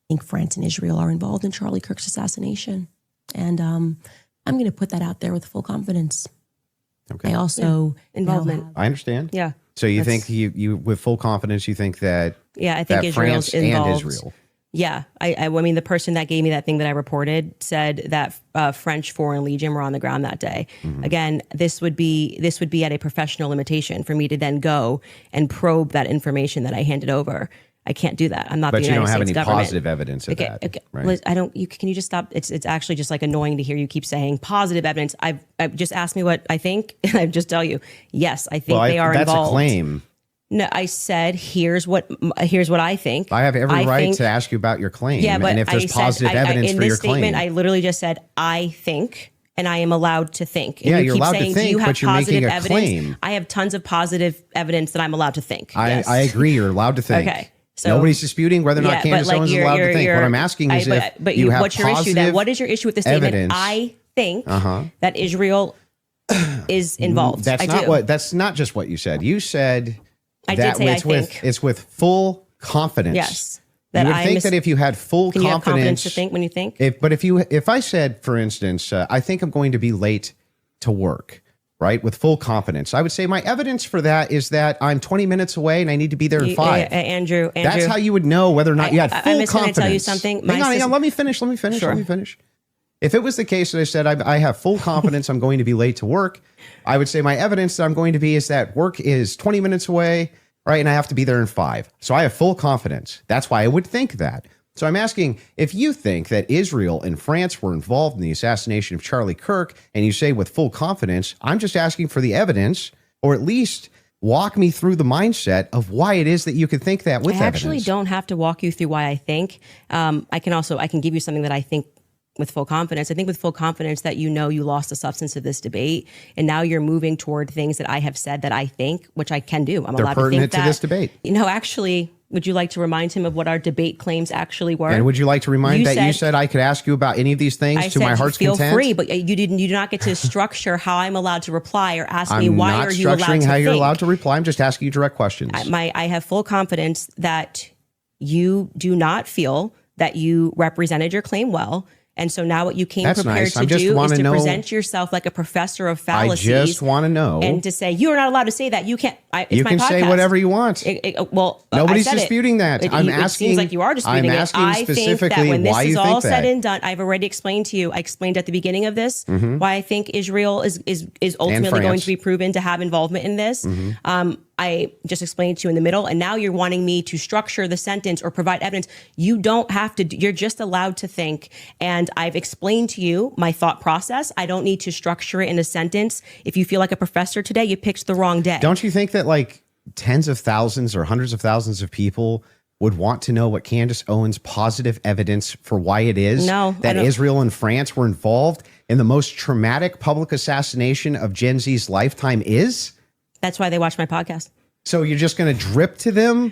think France and Israel are involved in Charlie Kirk's assassination. And I'm going to put that out there with full confidence. Okay. I also involvement. I understand. Yeah. So you think you with full confidence, you think that I think Israel's France involved. and Israel. Yeah. I mean, the person that gave me that thing that I reported said that French Foreign Legion were on the ground that day. Mm-hmm. Again, this would be at a professional limitation for me to then go and probe that information that I handed over. I can't do that. I'm not But the you United don't have States any government. positive evidence of that. Okay. Right? Liz, can you just stop? It's actually just like annoying to hear you keep saying positive evidence. I've just asked me what I think, and I just tell you, yes, I think they are that's involved. a claim. No, I said here's what I think. I have every right to ask you about your claim. Yeah, but and if there's positive evidence in for this your statement, claim, I literally just said I think, and I am allowed to think. And yeah, you you're keep allowed saying, to think, do you have but you're positive making a evidence? claim. I have tons of positive evidence that I'm allowed to think. Yes. I agree. You're allowed to think. Okay. So, nobody's disputing whether or not Candace Owens is allowed to think. What I'm asking is but you have what's your issue then? What is your issue with the statement? evidence. I think that Israel is involved. That's not just what you said. You said I did say I think. It's with full confidence. Yes. You would think that if you had full can you have confidence confidence to think when you think? If I said, for instance, I think I'm going to be late to work, right, with full confidence, I would say my evidence for that is that I'm 20 minutes away and I need to be there in 5. Andrew. That's how you would know whether or not you had full confidence. I'm going to tell you something. Hang on, let me finish. Sure. If it was the case that I said I have full confidence I'm going to be late to work, I would say my evidence that I'm going to be is that work is 20 minutes away, right, and I have to be there in 5. So I have full confidence. That's why I would think that. So I'm asking, if you think that Israel and France were involved in the assassination of Charlie Kirk, and you say with full confidence, I'm just asking for the evidence, or at least walk me through the mindset of why it is that you could think that with evidence. I actually don't have to walk you through why I think. I can give you something that I think with full confidence. I think with full confidence that you lost the substance of this debate, and now you're moving toward things that I have said that I think, which I can do. They're pertinent to this debate. Actually, would you like to remind him of what our debate claims actually were? And would you like to remind you said I could ask you about any of these things to my heart's content? Feel free, but you do not get to structure how I'm allowed to reply or ask me why are you allowed to think. I'm not structuring how you're allowed to reply. I'm just asking you direct questions. I have full confidence that you do not feel that you represented your claim well. And so now what you came prepared to do is to present yourself like a professor of fallacies. I just want to know. And to say, you are not allowed to say that. You can't. You can say whatever you want. Nobody's disputing that. I'm asking. It seems like you are disputing it. I'm asking specifically why you think that when this is all said that. And done, I've already explained to you. I explained at the beginning of this why I think Israel is ultimately going to be proven to have involvement in this. I just explained to you in the middle, and now you're wanting me to structure the sentence or provide evidence. You don't have to. You're just allowed to think. And I've explained to you my thought process. I don't need to structure it in a sentence. If you feel like a professor today, you picked the wrong day. Don't you think that like tens of thousands or hundreds of thousands of people would want to know what Candace Owens' positive evidence for why it is that Israel and France were involved in the most traumatic public assassination of Gen Z's lifetime is? That's why they watch my podcast. So you're just going to drip to them